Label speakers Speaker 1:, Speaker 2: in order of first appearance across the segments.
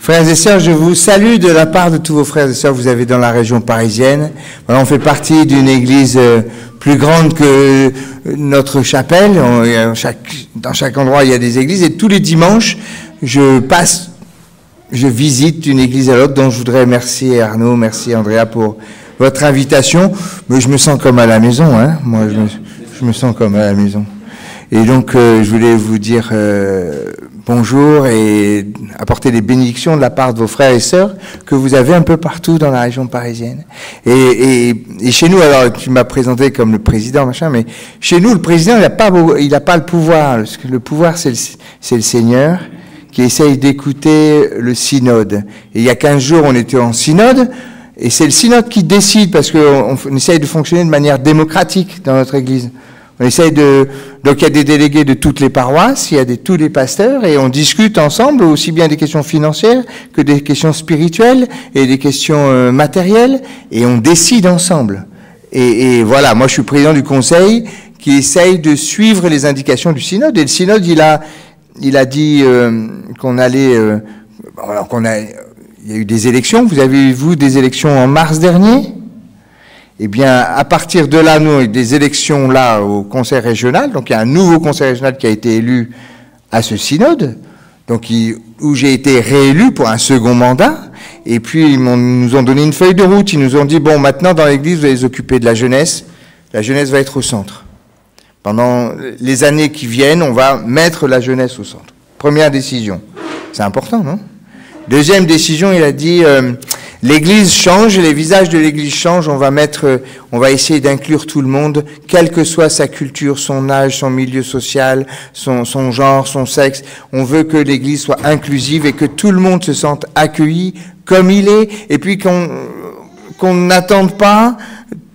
Speaker 1: Frères et sœurs, je vous salue de la part de tous vos frères et sœurs que vous avez dans la région parisienne. Voilà, on fait partie d'une église plus grande que notre chapelle. Dans chaque endroit, il y a des églises. Et tous les dimanches, je visite une église à l'autre. Donc je voudrais remercier Arnaud, merci Andrea pour votre invitation. Mais je me sens comme à la maison. Hein. Moi, je me sens comme à la maison. Et donc, je voulais vous dire bonjour et apporter des bénédictions de la part de vos frères et sœurs que vous avez un peu partout dans la région parisienne. Et chez nous, alors tu m'as présenté comme le président, machin, mais chez nous, le président, il n'a pas le pouvoir. Le pouvoir, c'est le Seigneur qui essaye d'écouter le synode. Et il y a 15 jours, on était en synode, et c'est le synode qui décide, parce qu'on essaye de fonctionner de manière démocratique dans notre église. On essaye donc il y a des délégués de toutes les paroisses, il y a tous les pasteurs, et on discute ensemble aussi bien des questions financières que des questions spirituelles et des questions matérielles, et on décide ensemble. Et voilà, moi je suis président du conseil qui essaye de suivre les indications du synode, et le synode il a dit qu'on allait, il y a eu des élections. Vous avez vu des élections en mars dernier? Eh bien, à partir de là, nous, des élections là au conseil régional, donc il y a un nouveau conseil régional qui a été élu à ce synode, donc où j'ai été réélu pour un second mandat, et puis ils nous ont donné une feuille de route, ils nous ont dit, bon, maintenant dans l'église, vous allez vous occuper de la jeunesse va être au centre. Pendant les années qui viennent, on va mettre la jeunesse au centre. Première décision. C'est important, non? Deuxième décision, il a dit... L'Église change, les visages de l'Église changent, on va essayer d'inclure tout le monde, quelle que soit sa culture, son âge, son milieu social, son genre, son sexe. On veut que l'Église soit inclusive et que tout le monde se sente accueilli comme il est, et puis qu'on n'attende pas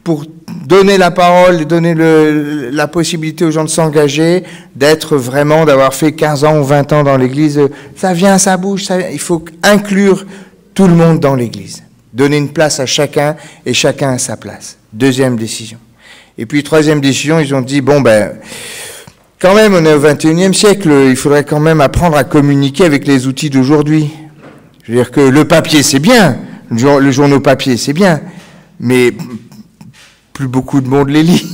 Speaker 1: pour donner la parole, donner la possibilité aux gens de s'engager, d'avoir fait 15 ans ou 20 ans dans l'Église. Ça vient, ça bouge, il faut inclure tout le monde dans l'Église. Donner une place à chacun et chacun à sa place. Deuxième décision. Et puis troisième décision, ils ont dit, bon ben, quand même on est au XXIe siècle, il faudrait quand même apprendre à communiquer avec les outils d'aujourd'hui. Je veux dire que le papier c'est bien, le journal papier c'est bien, mais plus beaucoup de monde les lit.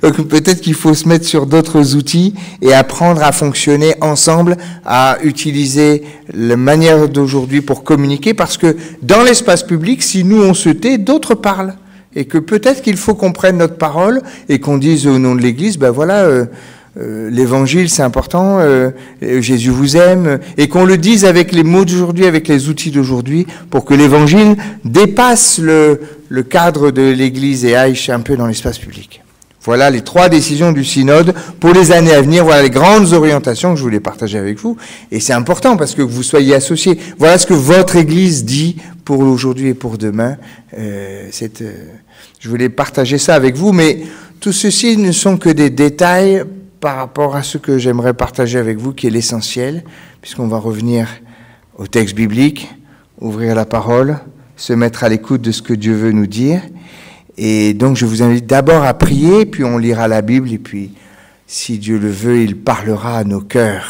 Speaker 1: Donc peut-être qu'il faut se mettre sur d'autres outils et apprendre à fonctionner ensemble, à utiliser la manière d'aujourd'hui pour communiquer, parce que dans l'espace public, si nous on se tait, d'autres parlent. Et que peut-être qu'il faut qu'on prenne notre parole et qu'on dise au nom de l'Église, ben voilà, l'évangile c'est important, Jésus vous aime, et qu'on le dise avec les mots d'aujourd'hui, avec les outils d'aujourd'hui, pour que l'évangile dépasse le cadre de l'Église et aille un peu dans l'espace public. Voilà les 3 décisions du synode pour les années à venir. Voilà les grandes orientations que je voulais partager avec vous. Et c'est important parce que vous soyez associés. Voilà ce que votre Église dit pour aujourd'hui et pour demain. Je voulais partager ça avec vous, mais tout ceci ne sont que des détails par rapport à ce que j'aimerais partager avec vous, qui est l'essentiel, puisqu'on va revenir au texte biblique, ouvrir la parole, se mettre à l'écoute de ce que Dieu veut nous dire. Et donc je vous invite d'abord à prier, puis on lira la Bible, et puis si Dieu le veut, il parlera à nos cœurs.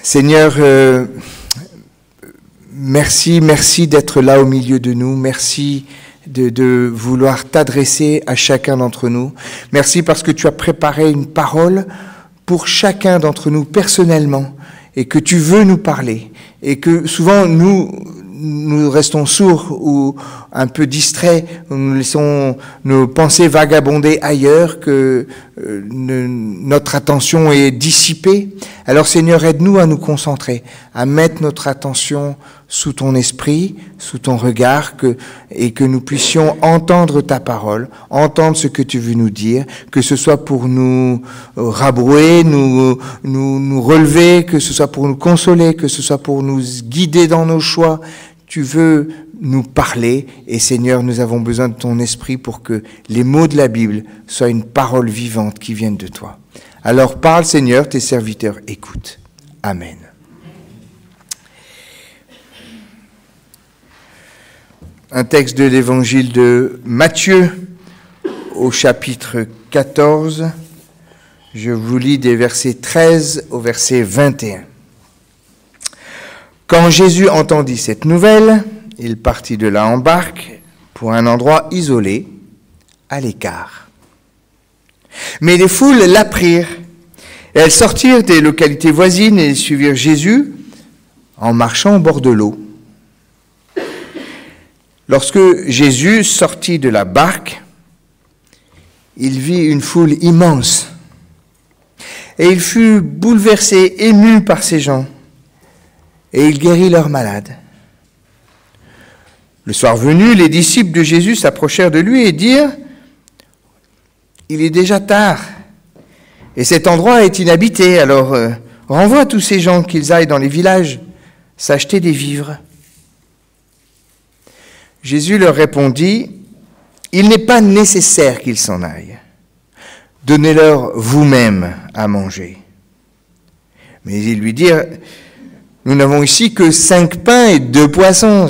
Speaker 1: Seigneur, merci d'être là au milieu de nous, merci de vouloir t'adresser à chacun d'entre nous. Merci parce que tu as préparé une parole pour chacun d'entre nous personnellement, et que tu veux nous parler, et que souvent nous restons sourds ou un peu distraits, nous laissons nos pensées vagabonder ailleurs, que notre attention est dissipée. Alors Seigneur, aide-nous à nous concentrer, à mettre notre attention sous ton esprit, sous ton regard, et que nous puissions entendre ta parole, entendre ce que tu veux nous dire, que ce soit pour nous rabrouer, nous relever, que ce soit pour nous consoler, que ce soit pour nous guider dans nos choix. Tu veux nous parler, et Seigneur, nous avons besoin de ton esprit pour que les mots de la Bible soient une parole vivante qui vienne de toi. Alors parle Seigneur, tes serviteurs écoutent. Amen. Un texte de l'évangile de Matthieu au chapitre 14. Je vous lis des versets 13 au verset 21. Quand Jésus entendit cette nouvelle, il partit de là en barque pour un endroit isolé, à l'écart. Mais les foules l'apprirent. Elles sortirent des localités voisines et suivirent Jésus en marchant au bord de l'eau. Lorsque Jésus sortit de la barque, il vit une foule immense et il fut bouleversé, ému par ces gens et il guérit leurs malades. Le soir venu, les disciples de Jésus s'approchèrent de lui et dirent « Il est déjà tard et cet endroit est inhabité, alors renvoie tous ces gens qu'ils aillent dans les villages s'acheter des vivres. » Jésus leur répondit « Il n'est pas nécessaire qu'ils s'en aillent. Donnez-leur vous-même à manger. » Mais ils lui dirent « Nous n'avons ici que 5 pains et 2 poissons.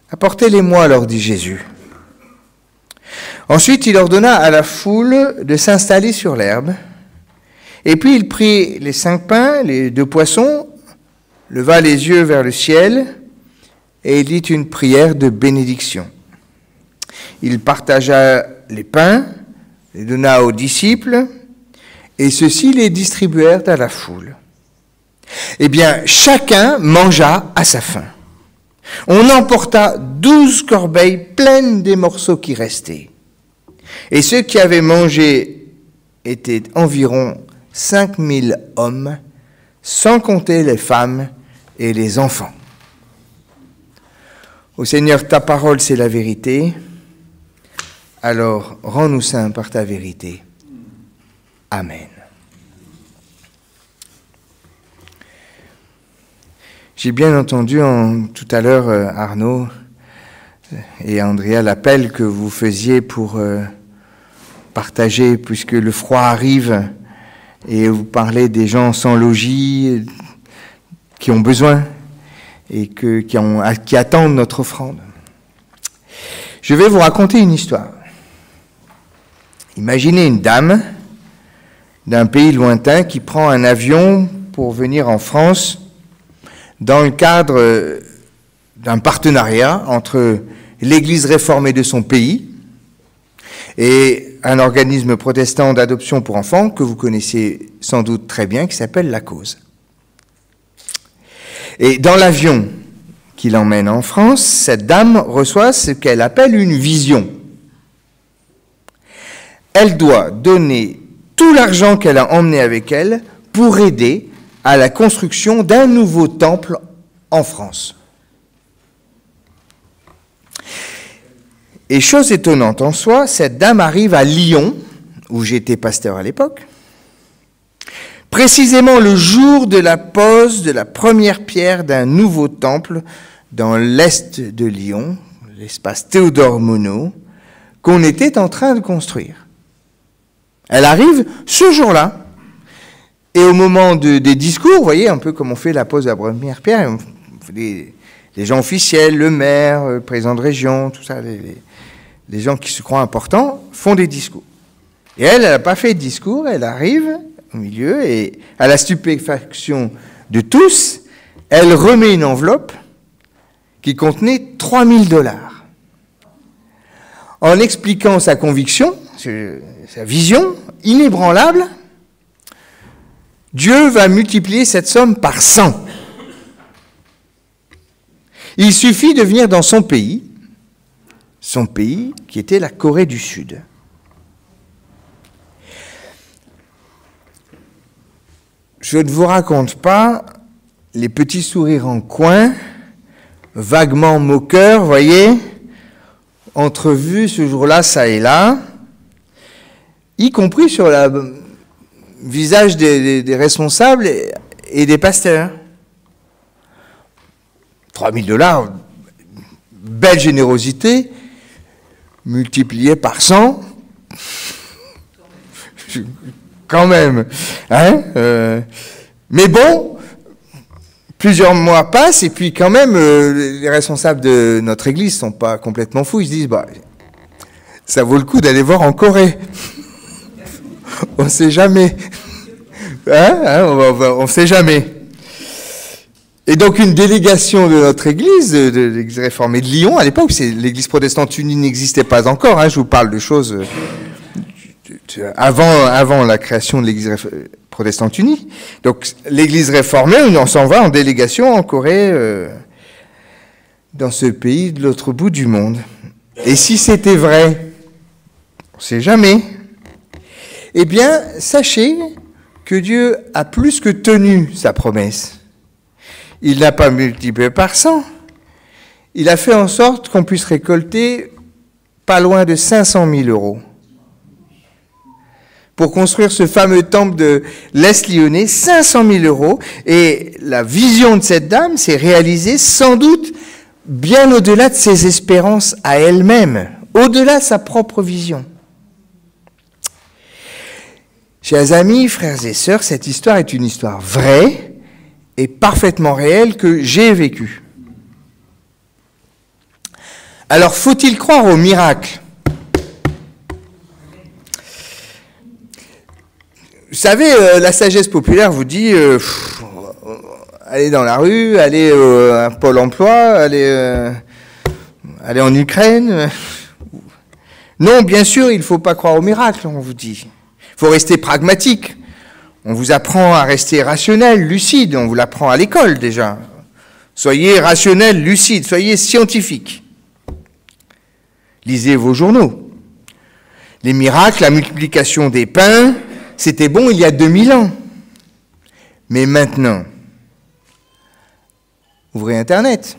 Speaker 1: Apportez-les-moi, leur dit Jésus. » Ensuite, il ordonna à la foule de s'installer sur l'herbe. Et puis il prit les 5 pains, les 2 poissons, leva les yeux vers le ciel et il dit une prière de bénédiction. Il partagea les pains, les donna aux disciples, et ceux-ci les distribuèrent à la foule. Eh bien, chacun mangea à sa faim. On emporta 12 corbeilles pleines des morceaux qui restaient. Et ceux qui avaient mangé étaient environ 5000 hommes, sans compter les femmes et les enfants. Ô Seigneur, ta parole, c'est la vérité. Alors, rends-nous saints par ta vérité. Amen. J'ai bien entendu tout à l'heure, Arnaud et Andrea, l'appel que vous faisiez pour partager, puisque le froid arrive, et vous parlez des gens sans logis, qui ont besoin, et qui attendent notre offrande. Je vais vous raconter une histoire. Imaginez une dame d'un pays lointain qui prend un avion pour venir en France dans le cadre d'un partenariat entre l'Église réformée de son pays et un organisme protestant d'adoption pour enfants que vous connaissez sans doute très bien, qui s'appelle La Cause. Et dans l'avion qui l'emmène en France, cette dame reçoit ce qu'elle appelle une vision. Elle doit donner tout l'argent qu'elle a emmené avec elle pour aider à la construction d'un nouveau temple en France. Et chose étonnante en soi, cette dame arrive à Lyon, où j'étais pasteur à l'époque, précisément le jour de la pose de la première pierre d'un nouveau temple dans l'est de Lyon, l'espace Théodore Monod, qu'on était en train de construire. Elle arrive ce jour-là, et au moment des discours, vous voyez, un peu comme on fait la pose de la première pierre, les gens officiels, le maire, le président de région, tout ça, les gens qui se croient importants, font des discours. Et elle n'a pas fait de discours, elle arrive au milieu, et à la stupéfaction de tous, elle remet une enveloppe qui contenait $3000. En expliquant sa conviction, sa vision inébranlable, Dieu va multiplier cette somme par 100. Il suffit de venir dans son pays qui était la Corée du Sud. Je ne vous raconte pas les petits sourires en coin, vaguement moqueurs, voyez, entrevus ce jour-là, ça et là, y compris sur le visage des responsables et des pasteurs. $3000, belle générosité, multipliée par 100, quand même. Hein, mais bon, plusieurs mois passent, et puis quand même, les responsables de notre église ne sont pas complètement fous. Ils se disent, bah, ça vaut le coup d'aller voir en Corée. On ne sait jamais. On ne sait jamais. Et donc une délégation de notre église, de l'église réformée de Lyon, à l'époque, l'église protestante unie n'existait pas encore, je vous parle de choses avant la création de l'église protestante unie. Donc l'église réformée, on s'en va en délégation en Corée, dans ce pays de l'autre bout du monde. Et si c'était vrai, on ne sait jamais, eh bien, sachez que Dieu a plus que tenu sa promesse. Il n'a pas multiplié par 100. Il a fait en sorte qu'on puisse récolter pas loin de 500 000 € pour construire ce fameux temple de l'Est lyonnais, 500 000 €. Et la vision de cette dame s'est réalisée sans doute bien au-delà de ses espérances à elle-même, au-delà de sa propre vision. Chers amis, frères et sœurs, cette histoire est une histoire vraie et parfaitement réelle que j'ai vécue. Alors, faut-il croire au miracle? Vous savez, la sagesse populaire vous dit allez dans la rue, allez à Pôle emploi, allez en Ukraine. Non, bien sûr, il ne faut pas croire au miracle, on vous dit. Il faut rester pragmatique. On vous apprend à rester rationnel, lucide, on vous l'apprend à l'école déjà. Soyez rationnel, lucide, soyez scientifique. Lisez vos journaux. Les miracles, la multiplication des pains, c'était bon il y a 2000 ans. Mais maintenant, ouvrez Internet.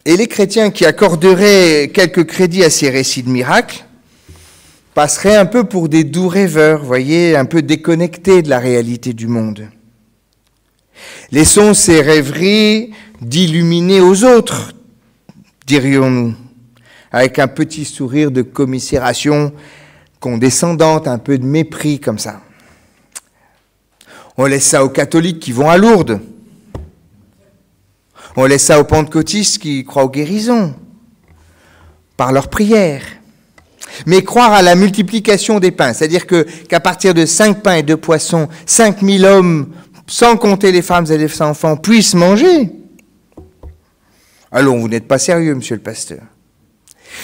Speaker 1: Et les chrétiens qui accorderaient quelques crédits à ces récits de miracles passeraient un peu pour des doux rêveurs, voyez, un peu déconnectés de la réalité du monde. Laissons ces rêveries d'illuminer aux autres, dirions-nous, avec un petit sourire de commisération condescendante, un peu de mépris comme ça. On laisse ça aux catholiques qui vont à Lourdes. On laisse ça aux pentecôtistes qui croient aux guérisons, par leurs prières. Mais croire à la multiplication des pains, c'est-à-dire qu'à partir de 5 pains et 2 poissons, 5000 hommes, sans compter les femmes et les enfants, puissent manger. Allons, vous n'êtes pas sérieux, monsieur le pasteur.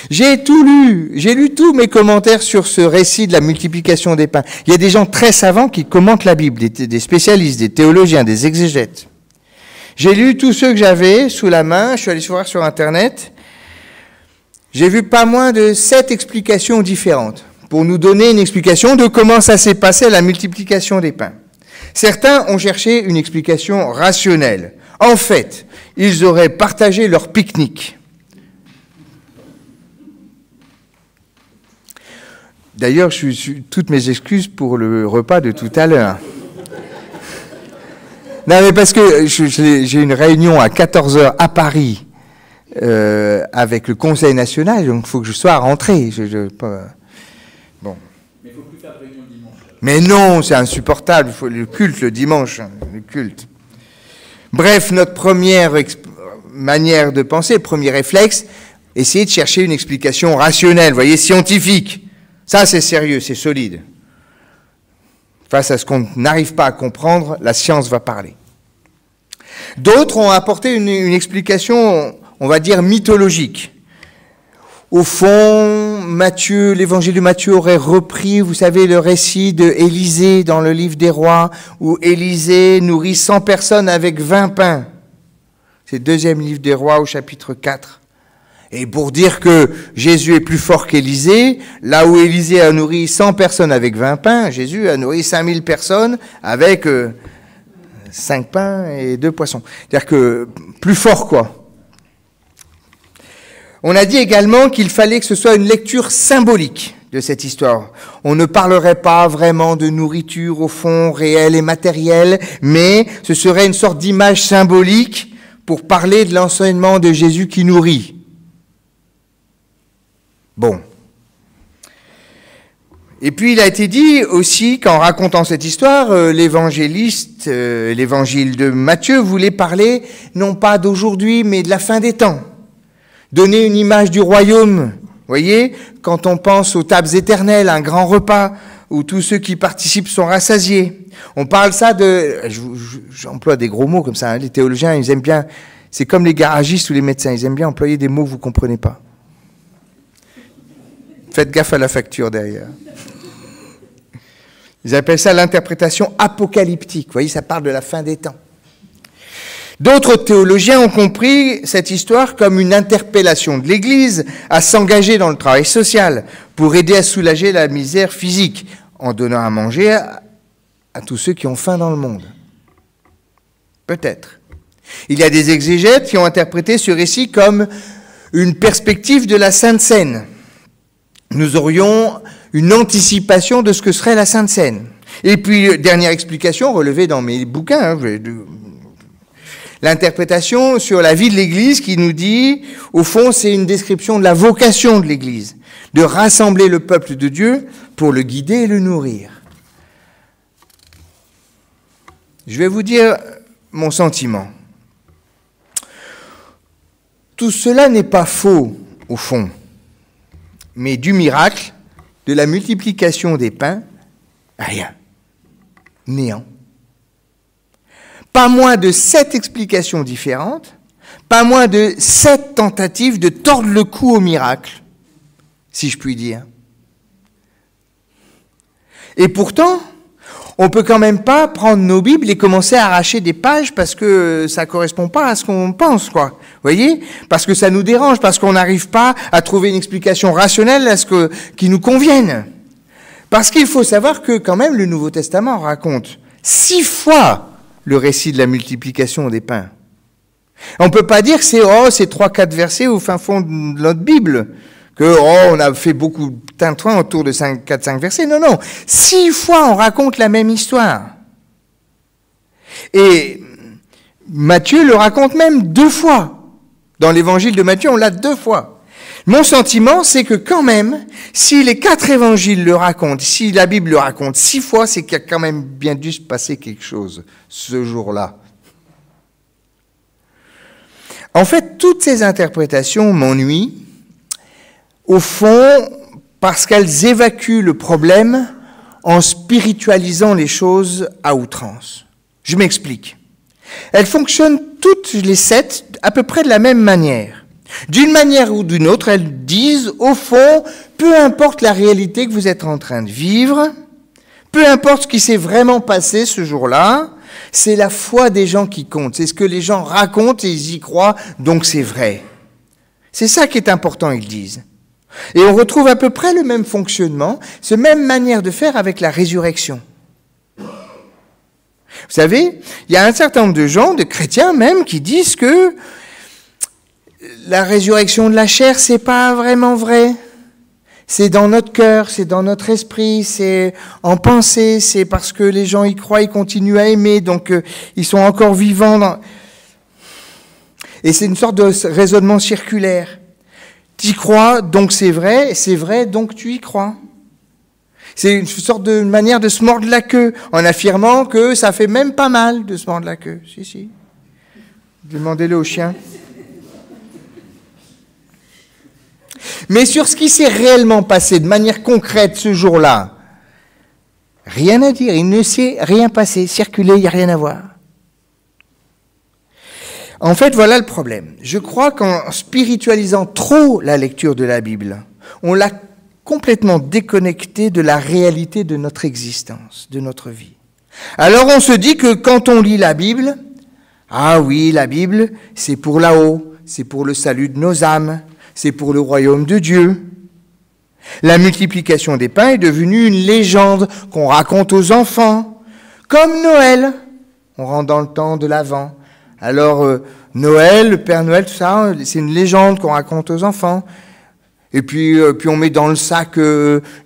Speaker 1: J'ai lu tous mes commentaires sur ce récit de la multiplication des pains. Il y a des gens très savants qui commentent la Bible, des spécialistes, des théologiens, des exégètes. J'ai lu tous ceux que j'avais sous la main, je suis allé voir sur Internet. J'ai vu pas moins de 7 explications différentes pour nous donner une explication de comment ça s'est passé la multiplication des pains. Certains ont cherché une explication rationnelle. En fait, ils auraient partagé leur pique-nique. D'ailleurs, je suis toutes mes excuses pour le repas de tout à l'heure. Non, mais parce que j'ai une réunion à 14h à Paris avec le Conseil national, donc il faut que je sois rentré. Bon. Mais il ne faut plus faire de réunion le dimanche. Mais non, c'est insupportable. Il faut le culte le dimanche, le culte. Bref, notre première manière de penser, premier réflexe, essayer de chercher une explication rationnelle, vous voyez, scientifique. Ça, c'est sérieux, c'est solide. Face à ce qu'on n'arrive pas à comprendre, la science va parler. D'autres ont apporté une explication, on va dire, mythologique. Au fond, Matthieu, l'évangile de Matthieu aurait repris, vous savez, le récit d'Élisée dans le livre des rois, où Élisée nourrit 100 personnes avec 20 pains. C'est le 2e livre des rois au chapitre 4. Et pour dire que Jésus est plus fort qu'Élisée, là où Élisée a nourri 100 personnes avec 20 pains, Jésus a nourri 5000 personnes avec 5 pains et 2 poissons. C'est-à-dire que plus fort, quoi. On a dit également qu'il fallait que ce soit une lecture symbolique de cette histoire. On ne parlerait pas vraiment de nourriture au fond réelle et matérielle, mais ce serait une sorte d'image symbolique pour parler de l'enseignement de Jésus qui nourrit. Bon. Et puis il a été dit aussi qu'en racontant cette histoire, l'évangéliste, l'évangile de Matthieu voulait parler non pas d'aujourd'hui, mais de la fin des temps. Donner une image du royaume. Vous voyez, quand on pense aux tables éternelles, un grand repas où tous ceux qui participent sont rassasiés. On parle ça de... J'emploie des gros mots comme ça, hein. Les théologiens, ils aiment bien... C'est comme les garagistes ou les médecins, ils aiment bien employer des mots que vous ne comprenez pas. Faites gaffe à la facture derrière. Ils appellent ça l'interprétation apocalyptique. Vous voyez, ça parle de la fin des temps. D'autres théologiens ont compris cette histoire comme une interpellation de l'Église à s'engager dans le travail social pour aider à soulager la misère physique en donnant à manger à tous ceux qui ont faim dans le monde. Peut-être. Il y a des exégètes qui ont interprété ce récit comme une perspective de la Sainte Seine. Nous aurions une anticipation de ce que serait la Sainte Seine. Et puis, dernière explication relevée dans mes bouquins, l'interprétation sur la vie de l'Église qui nous dit, au fond, c'est une description de la vocation de l'Église, de rassembler le peuple de Dieu pour le guider et le nourrir. Je vais vous dire mon sentiment. Tout cela n'est pas faux, au fond, mais du miracle, de la multiplication des pains, rien, néant. Pas moins de 7 explications différentes, pas moins de 7 tentatives de tordre le cou au miracle, si je puis dire. Et pourtant, on ne peut quand même pas prendre nos Bibles et commencer à arracher des pages parce que ça ne correspond pas à ce qu'on pense, quoi. Vous voyez ? Parce que ça nous dérange, parce qu'on n'arrive pas à trouver une explication rationnelle à qui nous convienne. Parce qu'il faut savoir que quand même le Nouveau Testament raconte 6 fois le récit de la multiplication des pains. On ne peut pas dire que c'est 3-4 versets au fin fond de notre Bible, que on a fait beaucoup de tintouin autour de 4-5 versets. Non, non. 6 fois on raconte la même histoire. Et Matthieu le raconte même 2 fois. Dans l'évangile de Matthieu, on l'a 2 fois. Mon sentiment, c'est que quand même, si les 4 évangiles le racontent, si la Bible le raconte 6 fois, c'est qu'il y a quand même bien dû se passer quelque chose ce jour-là. En fait, toutes ces interprétations m'ennuient, au fond, parce qu'elles évacuent le problème en spiritualisant les choses à outrance. Je m'explique. Elles fonctionnent toutes les 7 à peu près de la même manière. D'une manière ou d'une autre, elles disent, au fond, peu importe la réalité que vous êtes en train de vivre, peu importe ce qui s'est vraiment passé ce jour-là, c'est la foi des gens qui compte. C'est ce que les gens racontent et ils y croient, donc c'est vrai. C'est ça qui est important, ils disent. Et on retrouve à peu près le même fonctionnement, cette même manière de faire avec la résurrection. Vous savez, il y a un certain nombre de gens, de chrétiens même, qui disent que la résurrection de la chair, c'est pas vraiment vrai. C'est dans notre cœur, c'est dans notre esprit, c'est en pensée, c'est parce que les gens y croient, ils continuent à aimer, donc ils sont encore vivants. Et c'est une sorte de raisonnement circulaire. Tu y crois, donc c'est vrai, donc tu y crois. C'est une sorte de manière de se mordre la queue, en affirmant que ça fait même pas mal de se mordre la queue. Si. Demandez-le au chien. Mais sur ce qui s'est réellement passé de manière concrète ce jour-là, rien à dire, il ne s'est rien passé, circuler, il n'y a rien à voir. En fait, voilà le problème. Je crois qu'en spiritualisant trop la lecture de la Bible, on l'a complètement déconnecté de la réalité de notre existence, de notre vie. Alors on se dit que quand on lit la Bible, ah oui, la Bible, c'est pour là-haut, c'est pour le salut de nos âmes, c'est pour le royaume de Dieu. La multiplication des pains est devenue une légende qu'on raconte aux enfants, comme Noël. On rentre dans le temps de l'Avent. Alors, Noël, le Père Noël, tout ça, c'est une légende qu'on raconte aux enfants. Et puis on met dans le sac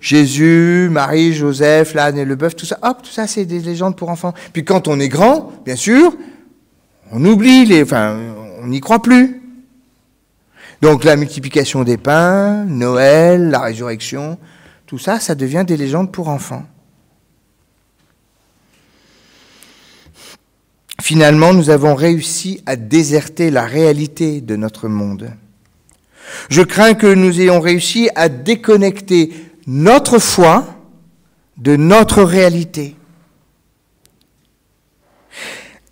Speaker 1: Jésus, Marie, Joseph, l'âne et le bœuf, tout ça. Hop, tout ça, c'est des légendes pour enfants. Puis quand on est grand, bien sûr, on oublie, on n'y croit plus. Donc la multiplication des pains, Noël, la résurrection, tout ça, ça devient des légendes pour enfants. Finalement, nous avons réussi à déserter la réalité de notre monde. Je crains que nous ayons réussi à déconnecter notre foi de notre réalité?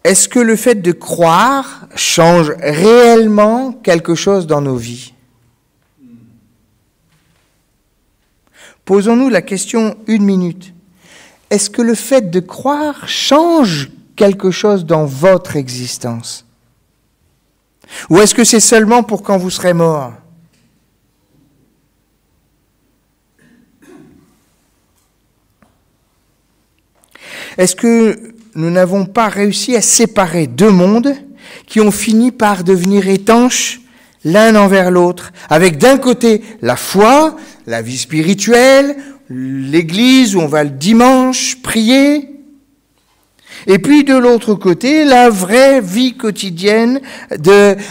Speaker 1: Est-ce que le fait de croire change réellement quelque chose dans nos vies? Posons-nous la question 1 minute. Est-ce que le fait de croire change quelque chose dans votre existence? Ou est-ce que c'est seulement pour quand vous serez mort? Est-ce que nous n'avons pas réussi à séparer deux mondes qui ont fini par devenir étanches l'un envers l'autre, avec d'un côté la foi, la vie spirituelle, l'église où on va le dimanche prier, et puis de l'autre côté la vraie vie quotidienne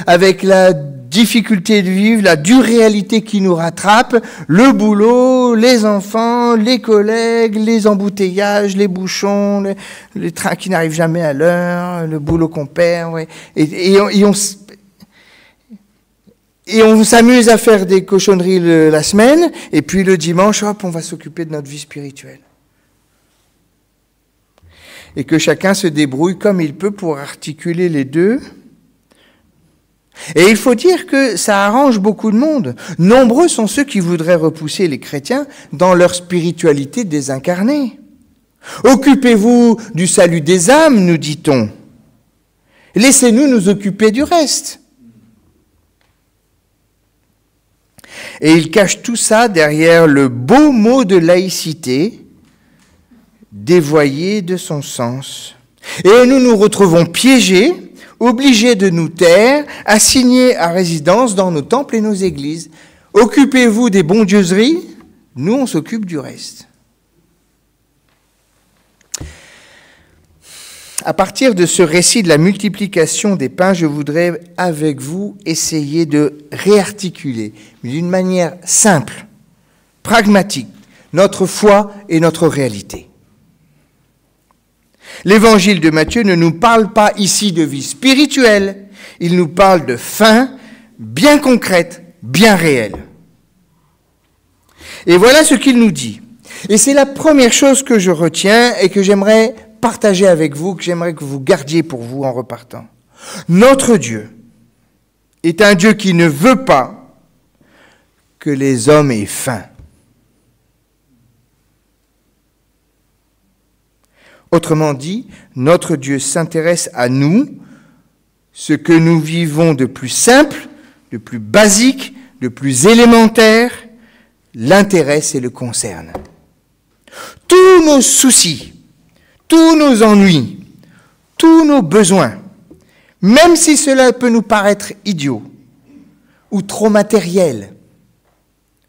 Speaker 1: avec la difficulté de vivre, la dure réalité qui nous rattrape, le boulot, les enfants, les collègues, les embouteillages, les bouchons, les trains qui n'arrivent jamais à l'heure, le boulot qu'on perd, ouais. Et on s'amuse à faire des cochonneries la semaine, et puis le dimanche, hop, on va s'occuper de notre vie spirituelle. Et que chacun se débrouille comme il peut pour articuler les deux. Et il faut dire que ça arrange beaucoup de monde. Nombreux sont ceux qui voudraient repousser les chrétiens dans leur spiritualité désincarnée. Occupez-vous du salut des âmes, nous dit-on. Laissez-nous nous occuper du reste. Et il cache tout ça derrière le beau mot de laïcité, dévoyé de son sens. Et nous nous retrouvons piégés, obligés de nous taire, assignés à résidence dans nos temples et nos églises. Occupez-vous des bondieuseries, nous on s'occupe du reste. À partir de ce récit de la multiplication des pains, je voudrais avec vous essayer de réarticuler, mais d'une manière simple, pragmatique, notre foi et notre réalité. L'évangile de Matthieu ne nous parle pas ici de vie spirituelle, il nous parle de faim bien concrète, bien réelle. Et voilà ce qu'il nous dit. Et c'est la première chose que je retiens et que j'aimerais partager avec vous, que j'aimerais que vous gardiez pour vous en repartant. Notre Dieu est un Dieu qui ne veut pas que les hommes aient faim. Autrement dit, notre Dieu s'intéresse à nous, ce que nous vivons de plus simple, de plus basique, de plus élémentaire, l'intéresse et le concerne. Tous nos soucis, tous nos ennuis, tous nos besoins, même si cela peut nous paraître idiot ou trop matériel.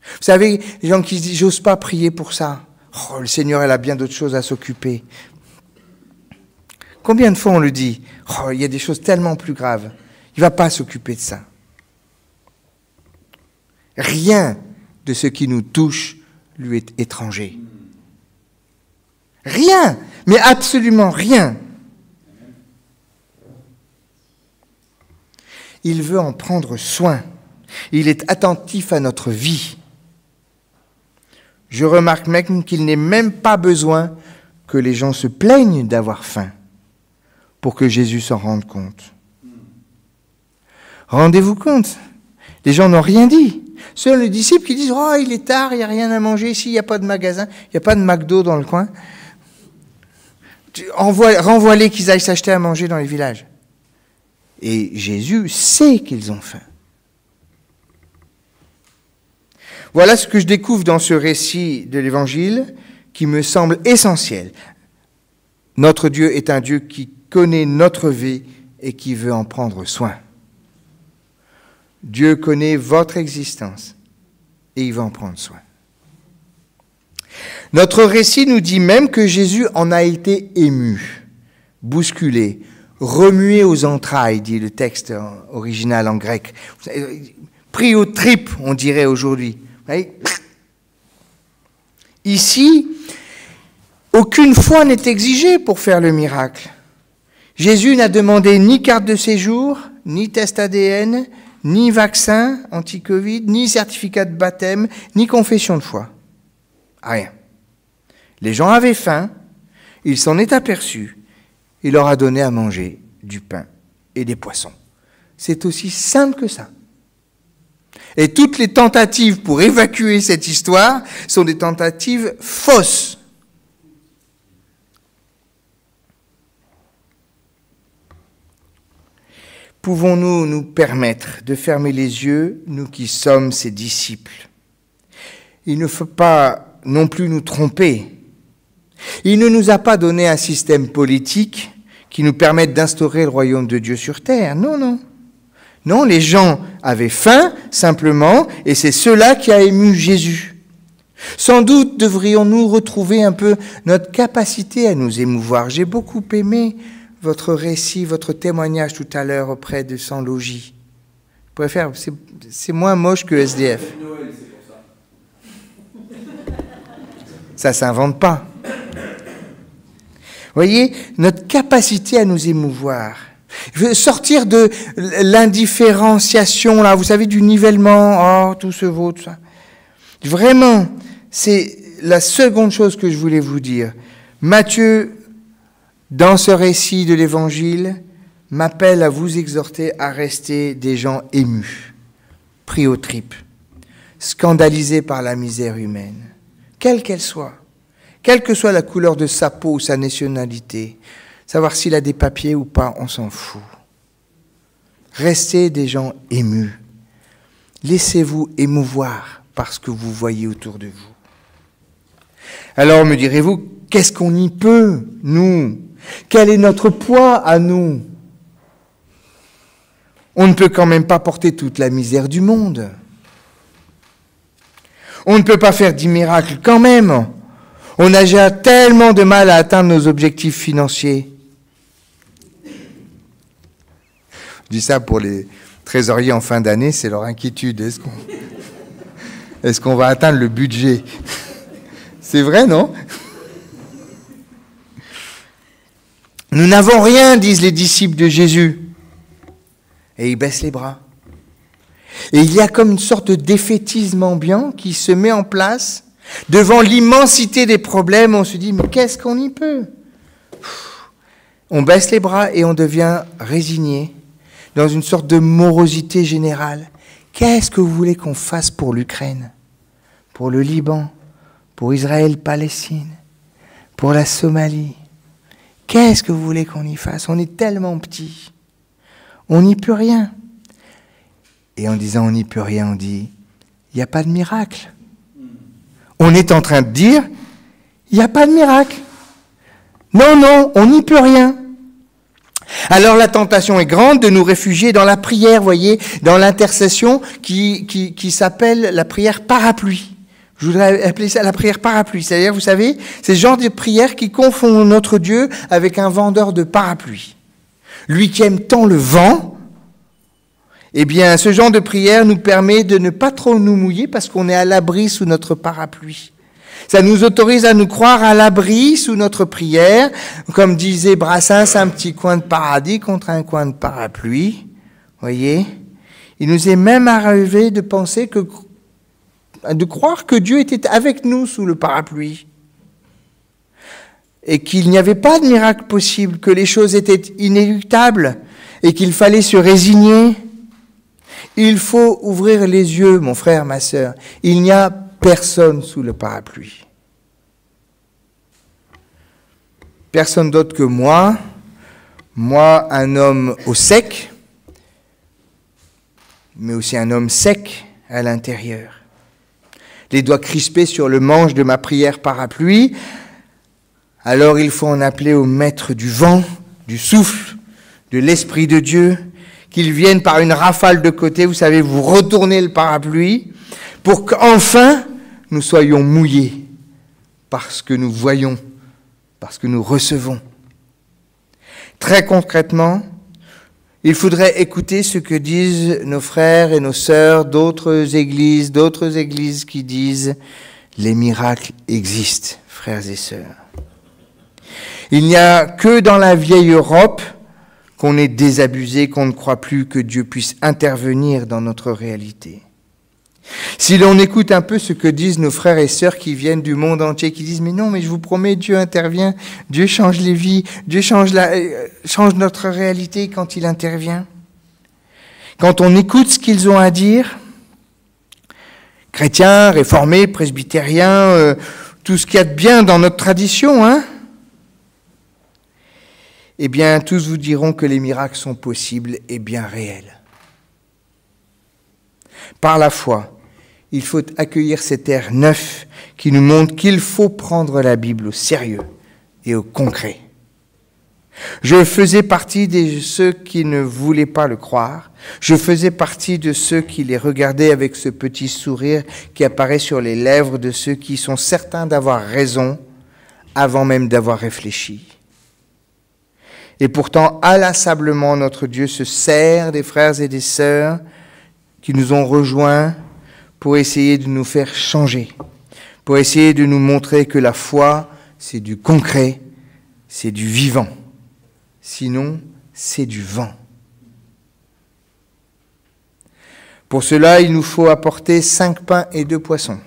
Speaker 1: Vous savez, les gens qui se disent « j'ose pas prier pour ça oh, ». Le Seigneur, il a bien d'autres choses à s'occuper. Combien de fois on le dit oh, il y a des choses tellement plus graves. Il ne va pas s'occuper de ça. Rien de ce qui nous touche lui est étranger. Rien, mais absolument rien. Il veut en prendre soin. Il est attentif à notre vie. Je remarque même qu'il n'est même pas besoin que les gens se plaignent d'avoir faim pour que Jésus s'en rende compte. Rendez-vous compte, les gens n'ont rien dit. Ce sont les disciples qui disent « Oh, il est tard, il n'y a rien à manger ici, il n'y a pas de magasin, il n'y a pas de McDo dans le coin. » Renvoie-les qu'ils aillent s'acheter à manger dans les villages. Et Jésus sait qu'ils ont faim. Voilà ce que je découvre dans ce récit de l'Évangile qui me semble essentiel. Notre Dieu est un Dieu qui connaît notre vie et qui veut en prendre soin. Dieu connaît votre existence et il veut en prendre soin. Notre récit nous dit même que Jésus en a été ému, bousculé, remué aux entrailles, dit le texte original en grec. Pris aux tripes, on dirait aujourd'hui. Ici, aucune foi n'est exigée pour faire le miracle. Jésus n'a demandé ni carte de séjour, ni test ADN, ni vaccin anti-Covid, ni certificat de baptême, ni confession de foi. Rien. Les gens avaient faim, il s'en est aperçu, il leur a donné à manger du pain et des poissons. C'est aussi simple que ça. Et toutes les tentatives pour évacuer cette histoire sont des tentatives fausses. Pouvons-nous nous permettre de fermer les yeux, nous qui sommes ses disciples? Il ne faut pas non plus nous tromper. Il ne nous a pas donné un système politique qui nous permette d'instaurer le royaume de Dieu sur terre. Non, non. Non, les gens avaient faim, simplement, et c'est cela qui a ému Jésus. Sans doute devrions-nous retrouver un peu notre capacité à nous émouvoir. J'ai beaucoup aimé votre récit, votre témoignage tout à l'heure auprès de Sans Logis. Je préfère, c'est moins moche que SDF. Ça ne s'invente pas. Vous voyez, notre capacité à nous émouvoir. Sortir de l'indifférenciation, là, vous savez, du nivellement, oh, tout se vaut, tout ça. Vraiment, c'est la seconde chose que je voulais vous dire. Matthieu, dans ce récit de l'Évangile, m'appelle à vous exhorter à rester des gens émus, pris aux tripes, scandalisés par la misère humaine, quelle qu'elle soit, quelle que soit la couleur de sa peau ou sa nationalité, savoir s'il a des papiers ou pas, on s'en fout. Restez des gens émus. Laissez-vous émouvoir par ce que vous voyez autour de vous. Alors me direz-vous, qu'est-ce qu'on y peut, nous? Quel est notre poids à nous? On ne peut quand même pas porter toute la misère du monde. On ne peut pas faire 10 miracles quand même. On a déjà tellement de mal à atteindre nos objectifs financiers. Je dis ça pour les trésoriers en fin d'année, c'est leur inquiétude. Est-ce qu'on va atteindre le budget? C'est vrai, non? Nous n'avons rien, disent les disciples de Jésus. Et ils baissent les bras. Et il y a comme une sorte de défaitisme ambiant qui se met en place. Devant l'immensité des problèmes, on se dit, mais qu'est-ce qu'on y peut? On baisse les bras et on devient résigné dans une sorte de morosité générale. Qu'est-ce que vous voulez qu'on fasse pour l'Ukraine, pour le Liban, pour Israël-Palestine, pour la Somalie? Qu'est-ce que vous voulez qu'on y fasse? On est tellement petits. On n'y peut rien. Et en disant on n'y peut rien, on dit, il n'y a pas de miracle. On est en train de dire, il n'y a pas de miracle. Non, non, on n'y peut rien. Alors la tentation est grande de nous réfugier dans la prière, voyez, dans l'intercession qui s'appelle la prière parapluie. Je voudrais appeler ça la prière parapluie. C'est-à-dire, vous savez, c'est ce genre de prière qui confond notre Dieu avec un vendeur de parapluies. Lui qui aime tant le vent, eh bien, ce genre de prière nous permet de ne pas trop nous mouiller parce qu'on est à l'abri sous notre parapluie. Ça nous autorise à nous croire à l'abri sous notre prière. Comme disait Brassens, un petit coin de paradis contre un coin de parapluie. Voyez? Il nous est même arrivé de penser de croire que Dieu était avec nous sous le parapluie. Et qu'il n'y avait pas de miracle possible, que les choses étaient inéluctables et qu'il fallait se résigner. Il faut ouvrir les yeux, mon frère, ma sœur. Il n'y a personne sous le parapluie. Personne d'autre que moi, un homme au sec, mais aussi un homme sec à l'intérieur. Les doigts crispés sur le manche de ma prière parapluie, alors il faut en appeler au maître du vent, du souffle, de l'Esprit de Dieu, qu'il vienne par une rafale de côté, vous savez, vous retournez le parapluie, pour qu'enfin nous soyons mouillés, parce que nous voyons, parce que nous recevons. Très concrètement, il faudrait écouter ce que disent nos frères et nos sœurs d'autres églises qui disent « les miracles existent, frères et sœurs ». Il n'y a que dans la vieille Europe qu'on est désabusé, qu'on ne croit plus que Dieu puisse intervenir dans notre réalité. Si l'on écoute un peu ce que disent nos frères et sœurs qui viennent du monde entier, qui disent « Mais non, mais je vous promets, Dieu intervient, Dieu change les vies, Dieu change notre réalité quand il intervient. » Quand on écoute ce qu'ils ont à dire, chrétiens, réformés, presbytériens, tout ce qu'il y a de bien dans notre tradition, hein, eh bien, tous vous diront que les miracles sont possibles et bien réels. Par la foi, il faut accueillir cet air neuf qui nous montre qu'il faut prendre la Bible au sérieux et au concret. Je faisais partie de ceux qui ne voulaient pas le croire. Je faisais partie de ceux qui les regardaient avec ce petit sourire qui apparaît sur les lèvres de ceux qui sont certains d'avoir raison avant même d'avoir réfléchi. Et pourtant, inlassablement, notre Dieu se sert des frères et des sœurs qui nous ont rejoints pour essayer de nous faire changer, pour essayer de nous montrer que la foi, c'est du concret, c'est du vivant. Sinon, c'est du vent. Pour cela, il nous faut apporter 5 pains et 2 poissons.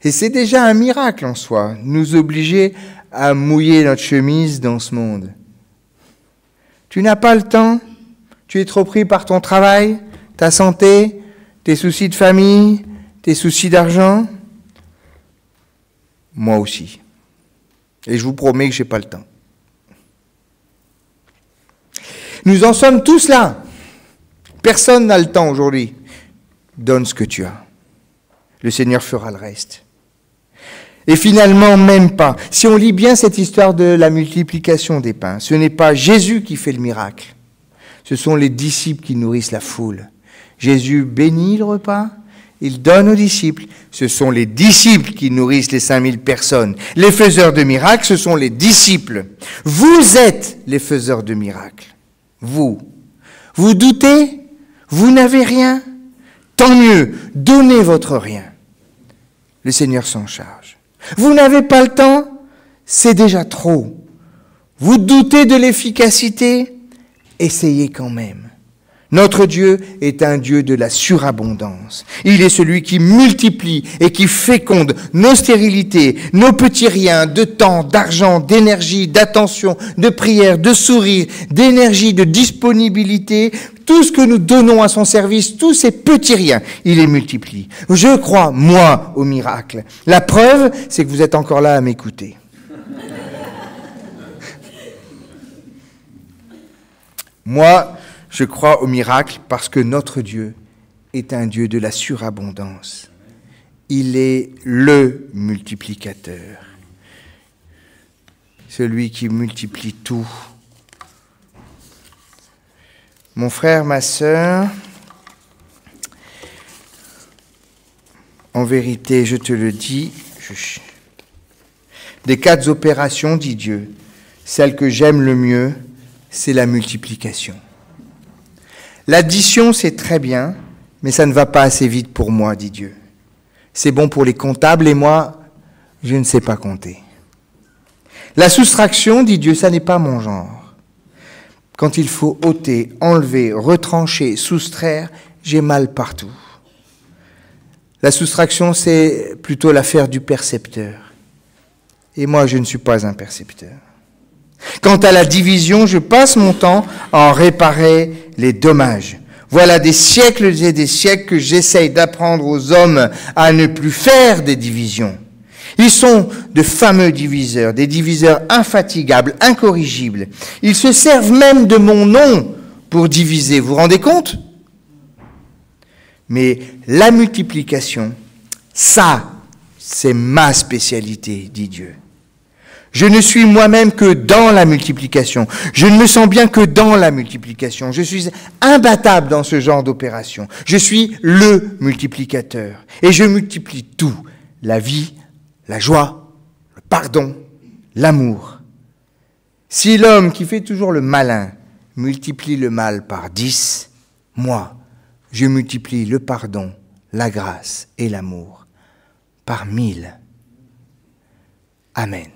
Speaker 1: Et c'est déjà un miracle en soi, nous obliger à mouiller notre chemise dans ce monde. Tu n'as pas le temps, tu es trop pris par ton travail, ta santé, tes soucis de famille, tes soucis d'argent. Moi aussi. Et je vous promets que je n'ai pas le temps. Nous en sommes tous là. Personne n'a le temps aujourd'hui. Donne ce que tu as. Le Seigneur fera le reste. Et finalement, même pas. Si on lit bien cette histoire de la multiplication des pains, ce n'est pas Jésus qui fait le miracle. Ce sont les disciples qui nourrissent la foule. Jésus bénit le repas, il donne aux disciples. Ce sont les disciples qui nourrissent les 5000 personnes. Les faiseurs de miracles, ce sont les disciples. Vous êtes les faiseurs de miracles. Vous doutez? Vous n'avez rien? Tant mieux, donnez votre rien. Le Seigneur s'en charge. Vous n'avez pas le temps? C'est déjà trop. Vous doutez de l'efficacité? Essayez quand même. Notre Dieu est un Dieu de la surabondance. Il est celui qui multiplie et qui féconde nos stérilités, nos petits riens de temps, d'argent, d'énergie, d'attention, de prière, de sourire, d'énergie, de disponibilité. Tout ce que nous donnons à son service, tous ces petits riens, il les multiplie. Je crois, moi, au miracle. La preuve, c'est que vous êtes encore là à m'écouter. Moi, je crois au miracle parce que notre Dieu est un Dieu de la surabondance. Il est le multiplicateur, celui qui multiplie tout. Mon frère, ma sœur, en vérité, je te le dis, des 4 opérations, dit Dieu, celle que j'aime le mieux, c'est la multiplication. L'addition, c'est très bien, mais ça ne va pas assez vite pour moi, dit Dieu. C'est bon pour les comptables et moi, je ne sais pas compter. La soustraction, dit Dieu, ça n'est pas mon genre. Quand il faut ôter, enlever, retrancher, soustraire, j'ai mal partout. La soustraction, c'est plutôt l'affaire du percepteur. Et moi, je ne suis pas un percepteur. Quant à la division, je passe mon temps à en réparer les dommages. Voilà des siècles et des siècles que j'essaye d'apprendre aux hommes à ne plus faire des divisions. Ils sont de fameux diviseurs, des diviseurs infatigables, incorrigibles. Ils se servent même de mon nom pour diviser. Vous vous rendez compte? Mais la multiplication, ça, c'est ma spécialité, dit Dieu. Je ne suis moi-même que dans la multiplication. Je ne me sens bien que dans la multiplication. Je suis imbattable dans ce genre d'opération. Je suis le multiplicateur. Et je multiplie tout. La vie, la joie, le pardon, l'amour. Si l'homme qui fait toujours le malin multiplie le mal par 10, moi, je multiplie le pardon, la grâce et l'amour par 1000. Amen.